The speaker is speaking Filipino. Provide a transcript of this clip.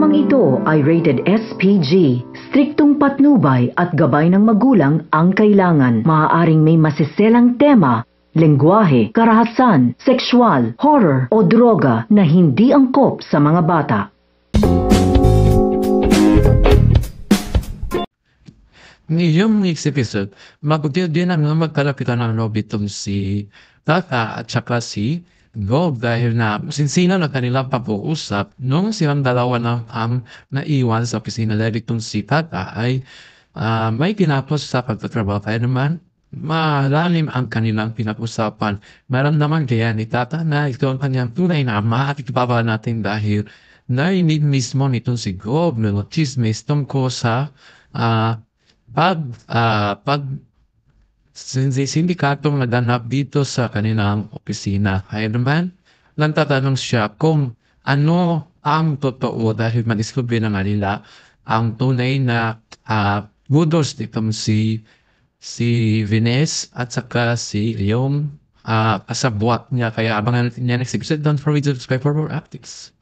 Programang ito ay rated SPG. Striktong patnubay at gabay ng magulang ang kailangan. Maaaring may masiselang tema, lengguwahe, karahasan, sexual, horror o droga na hindi angkop sa mga bata. Ngayong next episode, din ang magkalapitan ng Nobitong si Tata at saka si Gob dahil na sinsina na kanilang pag-uusap nung silang dalawa ng naiwan sa opisina dahil itong si Tata ay may kinapos sa pagtatrabaho kaya naman malalim ang kanilang pinag-usapan. Maramdaman kaya ni Tata na ito ang kanyang tunay na ama at ipababa natin dahil narinig mismo nitong si Gob na chismis tungkol sa sindikatong naganap dito sa kanilang opisina. Kaya naman, nagtatanong siya kung ano ang totoo dahil madiskubre na nga nila ang tunay na budos nitong si Vines at saka si yung kasabwat niya. Kaya abangan natin yan next episode. Don't forget to subscribe for more updates.